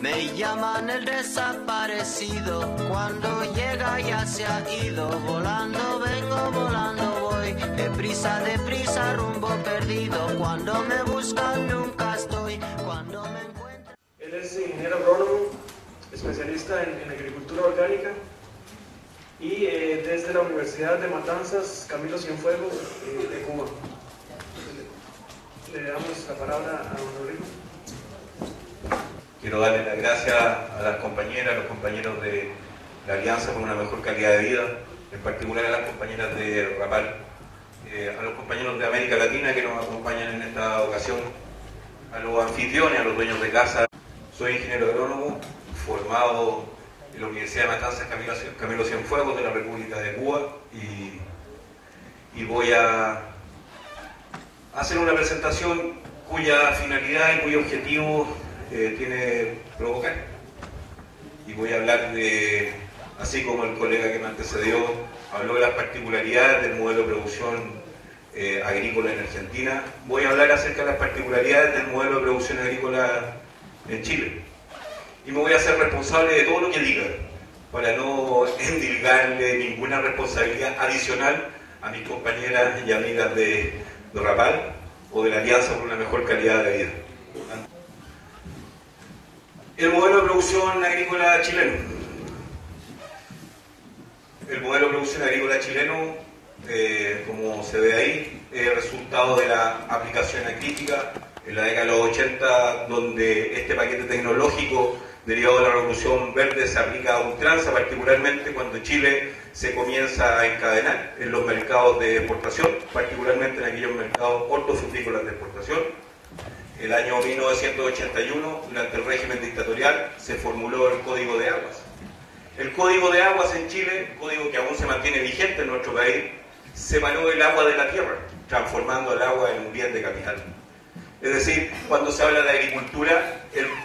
Me llaman el desaparecido, cuando llega ya se ha ido. Volando vengo, volando voy, deprisa, rumbo perdido. Cuando me buscan nunca estoy, cuando me encuentran... Él es ingeniero agrónomo, especialista en agricultura orgánica y desde la Universidad de Matanzas, Camilo Cienfuegos, de Cuba. Le damos la palabra a don Rodrigo. Quiero darle las gracias a las compañeras, a los compañeros de la Alianza por una mejor calidad de vida, en particular a las compañeras de Rapal, a los compañeros de América Latina que nos acompañan en esta ocasión, a los anfitriones, a los dueños de casa. Soy ingeniero agrónomo, formado en la Universidad de Matanzas Camilo Cienfuegos de la República de Cuba, y voy a hacer una presentación cuya finalidad y cuyo objetivo tiene provocar, y voy a hablar de, así como el colega que me antecedió habló de las particularidades del modelo de producción agrícola en Argentina, voy a hablar acerca de las particularidades del modelo de producción agrícola en Chile, y me voy a hacer responsable de todo lo que diga para no endilgarle ninguna responsabilidad adicional a mis compañeras y amigas de Rapal o de la Alianza por una mejor calidad de vida. El modelo de producción agrícola chileno. El modelo de producción agrícola chileno, como se ve ahí, es resultado de la aplicación crítica en la década de los 80, donde este paquete tecnológico derivado de la Revolución Verde se aplica a ultranza, particularmente cuando Chile se comienza a encadenar en los mercados de exportación, particularmente en aquellos mercados hortofrutícolas de exportación. El año 1981, durante el régimen dictatorial, se formuló el Código de Aguas. El Código de Aguas en Chile, código que aún se mantiene vigente en nuestro país, separó el agua de la tierra, transformando el agua en un bien de capital. Es decir, cuando se habla de agricultura,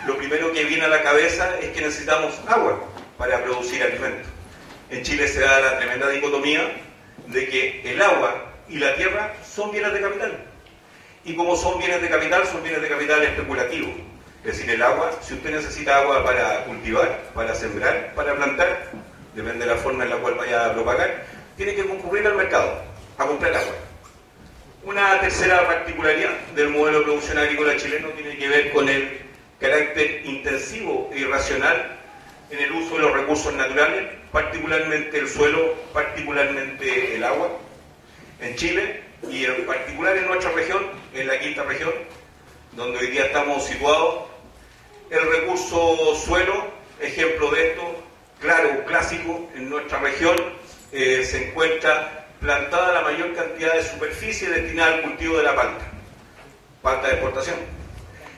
lo primero que viene a la cabeza es que necesitamos agua para producir alimentos. En Chile se da la tremenda dicotomía de que el agua y la tierra son bienes de capital. Y como son bienes de capital especulativo. Es decir, el agua, si usted necesita agua para cultivar, para sembrar, para plantar, depende de la forma en la cual vaya a propagar, tiene que concurrir al mercado a comprar agua. Una tercera particularidad del modelo de producción agrícola chileno tiene que ver con el carácter intensivo e irracional en el uso de los recursos naturales, particularmente el suelo, particularmente el agua. En Chile, y en particular en nuestra región, en la quinta región, donde hoy día estamos situados, el recurso suelo, ejemplo de esto, claro, clásico, en nuestra región se encuentra plantada la mayor cantidad de superficie destinada al cultivo de la palta de exportación.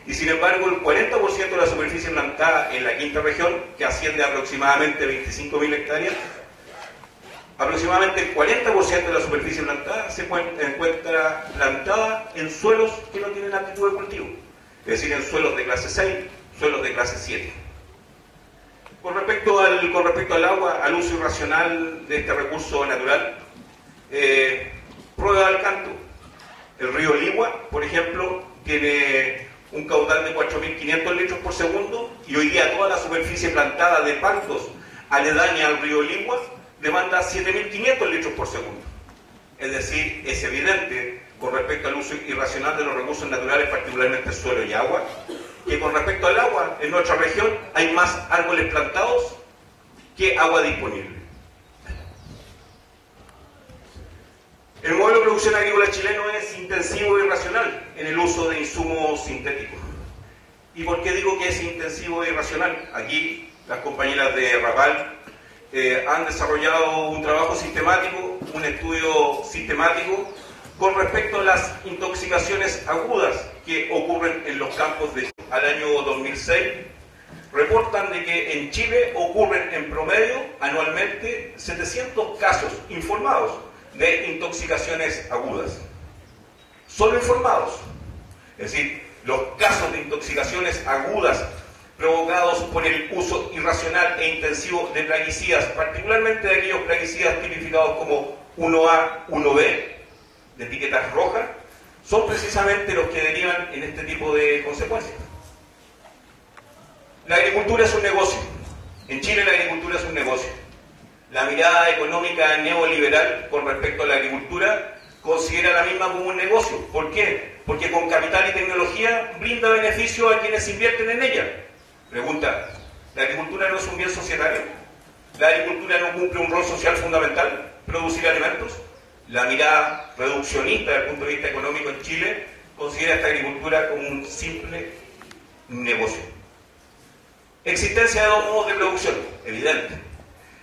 Y sin embargo, el 40% de la superficie plantada en la quinta región, que asciende a aproximadamente 25.000 hectáreas, aproximadamente el 40% de la superficie plantada se encuentra plantada en suelos que no tienen aptitud de cultivo, es decir, en suelos de clase 6, suelos de clase 7. Con respecto al agua, al uso irracional de este recurso natural, prueba al canto. El río Ligua, por ejemplo, tiene un caudal de 4.500 litros por segundo y hoy día toda la superficie plantada de pastos aledaña al río Ligua demanda 7.500 litros por segundo. Es decir, es evidente, con respecto al uso irracional de los recursos naturales, particularmente suelo y agua, que con respecto al agua, en nuestra región hay más árboles plantados que agua disponible. El modelo de producción agrícola chileno es intensivo e irracional en el uso de insumos sintéticos. ¿Y por qué digo que es intensivo e irracional? Aquí las compañeras de Rapal han desarrollado un trabajo sistemático, un estudio sistemático con respecto a las intoxicaciones agudas que ocurren en los campos al año 2006. Reportan de que en Chile ocurren en promedio anualmente 700 casos informados de intoxicaciones agudas. Solo informados. Es decir, los casos de intoxicaciones agudas provocados por el uso irracional e intensivo de plaguicidas, particularmente de aquellos plaguicidas tipificados como 1A, 1B, de etiquetas rojas, son precisamente los que derivan en este tipo de consecuencias. La agricultura es un negocio. En Chile la agricultura es un negocio. La mirada económica neoliberal con respecto a la agricultura considera la misma como un negocio. ¿Por qué? Porque con capital y tecnología brinda beneficio a quienes invierten en ella. Pregunta, ¿la agricultura no es un bien societario? ¿La agricultura no cumple un rol social fundamental? ¿Producir alimentos? La mirada reduccionista desde el punto de vista económico en Chile considera esta agricultura como un simple negocio. Existencia de dos modos de producción, evidente.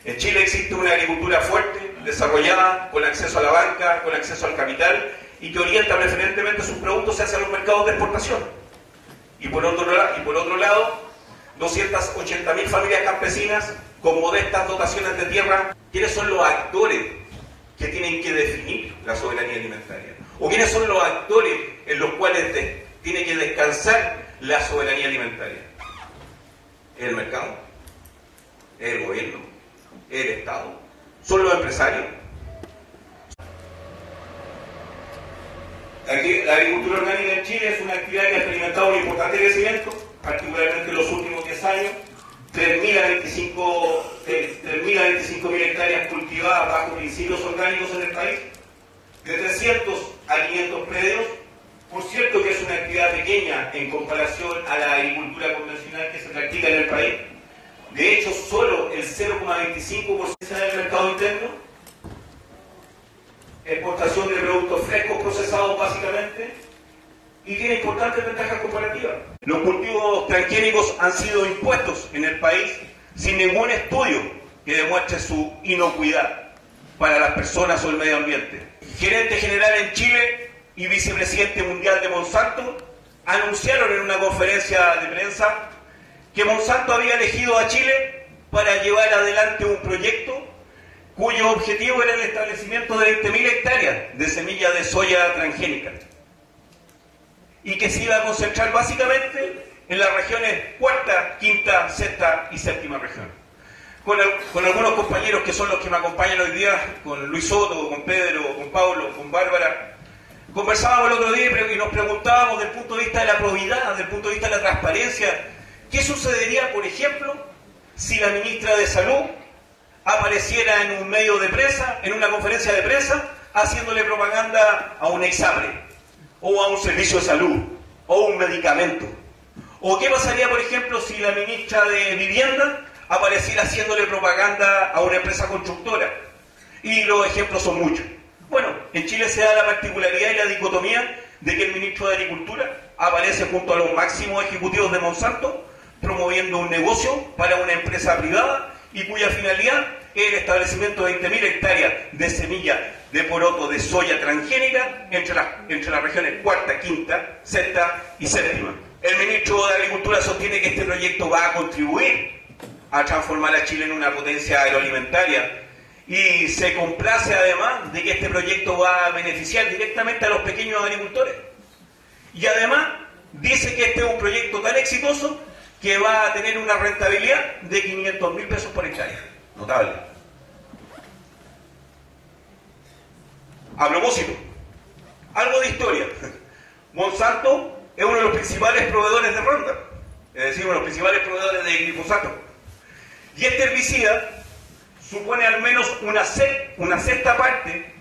En Chile existe una agricultura fuerte, desarrollada, con acceso a la banca, con acceso al capital, y que orienta preferentemente sus productos hacia los mercados de exportación. Y por otro lado, 280.000 familias campesinas con modestas dotaciones de tierra. ¿Quiénes son los actores que tienen que definir la soberanía alimentaria? ¿O quiénes son los actores en los cuales tiene que descansar la soberanía alimentaria? ¿Es el mercado? ¿Es el gobierno? ¿Es el Estado? ¿Son los empresarios? La agricultura orgánica en Chile es una actividad que ha experimentado un importante crecimiento, particularmente en los últimos 10 años. 3.000 a 25.000 hectáreas cultivadas bajo principios orgánicos en el país, de 300 a 500 predios. Por cierto que es una actividad pequeña en comparación a la agricultura convencional que se practica en el país. De hecho, solo el 0,25% del mercado interno, exportación de productos frescos procesados básicamente, y tiene importantes ventajas comparativas. Los cultivos transgénicos han sido impuestos en el país sin ningún estudio que demuestre su inocuidad para las personas o el medio ambiente. Gerente general en Chile y vicepresidente mundial de Monsanto anunciaron en una conferencia de prensa que Monsanto había elegido a Chile para llevar adelante un proyecto cuyo objetivo era el establecimiento de 20.000 hectáreas de semillas de soya transgénica y que se iba a concentrar básicamente en las regiones cuarta, quinta, sexta y séptima región. Con algunos compañeros que son los que me acompañan hoy día, con Luis Soto, con Pedro, con Pablo, con Bárbara, conversábamos el otro día y nos preguntábamos desde el punto de vista de la probidad, desde el punto de vista de la transparencia, ¿qué sucedería, por ejemplo, si la ministra de Salud apareciera en un medio de prensa, en una conferencia de prensa, haciéndole propaganda a un examen, o a un servicio de salud, o un medicamento? ¿O qué pasaría, por ejemplo, si la ministra de Vivienda apareciera haciéndole propaganda a una empresa constructora? Y los ejemplos son muchos. Bueno, en Chile se da la particularidad y la dicotomía de que el ministro de Agricultura aparece junto a los máximos ejecutivos de Monsanto promoviendo un negocio para una empresa privada y cuya finalidad es el establecimiento de 20.000 hectáreas de semilla de poroto de soya transgénica entre las regiones cuarta, quinta, sexta y séptima. El ministro de Agricultura sostiene que este proyecto va a contribuir a transformar a Chile en una potencia agroalimentaria y se complace además de que este proyecto va a beneficiar directamente a los pequeños agricultores. Y además dice que este es un proyecto tan exitoso que va a tener una rentabilidad de 500.000 pesos por hectárea. Notable. A propósito, algo de historia. Monsanto es uno de los principales proveedores de Roundup, es decir, uno de los principales proveedores de glifosato. Y este herbicida supone al menos una sexta parte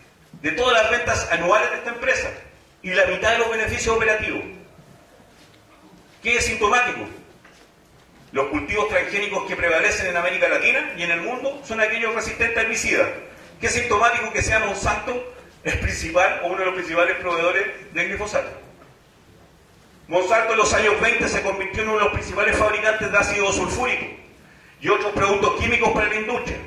de todas las ventas anuales de esta empresa y la mitad de los beneficios operativos. ¿Qué es sintomático? Los cultivos transgénicos que prevalecen en América Latina y en el mundo son aquellos resistentes a herbicidas. ¿Qué es sintomático que sea Monsanto el principal o uno de los principales proveedores de glifosato? Monsanto en los años 20 se convirtió en uno de los principales fabricantes de ácido sulfúrico y otros productos químicos para la industria.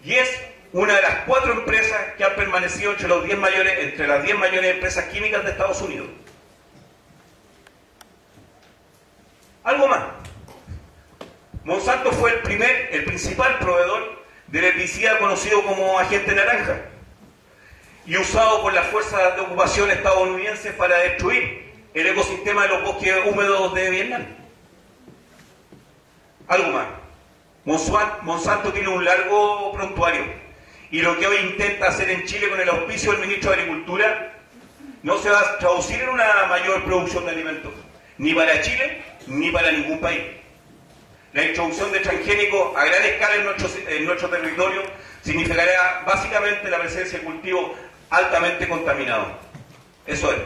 Y es una de las 4 empresas que han permanecido entre las 10 mayores empresas químicas de Estados Unidos. Algo más. Monsanto fue el principal proveedor del herbicida conocido como agente naranja y usado por las fuerzas de ocupación estadounidenses para destruir el ecosistema de los bosques húmedos de Vietnam. Algo más. Monsanto tiene un largo prontuario y lo que hoy intenta hacer en Chile con el auspicio del ministro de Agricultura no se va a traducir en una mayor producción de alimentos, ni para Chile, ni para ningún país. La introducción de transgénicos a gran escala en nuestro territorio significará básicamente la presencia de cultivos altamente contaminados. Eso es.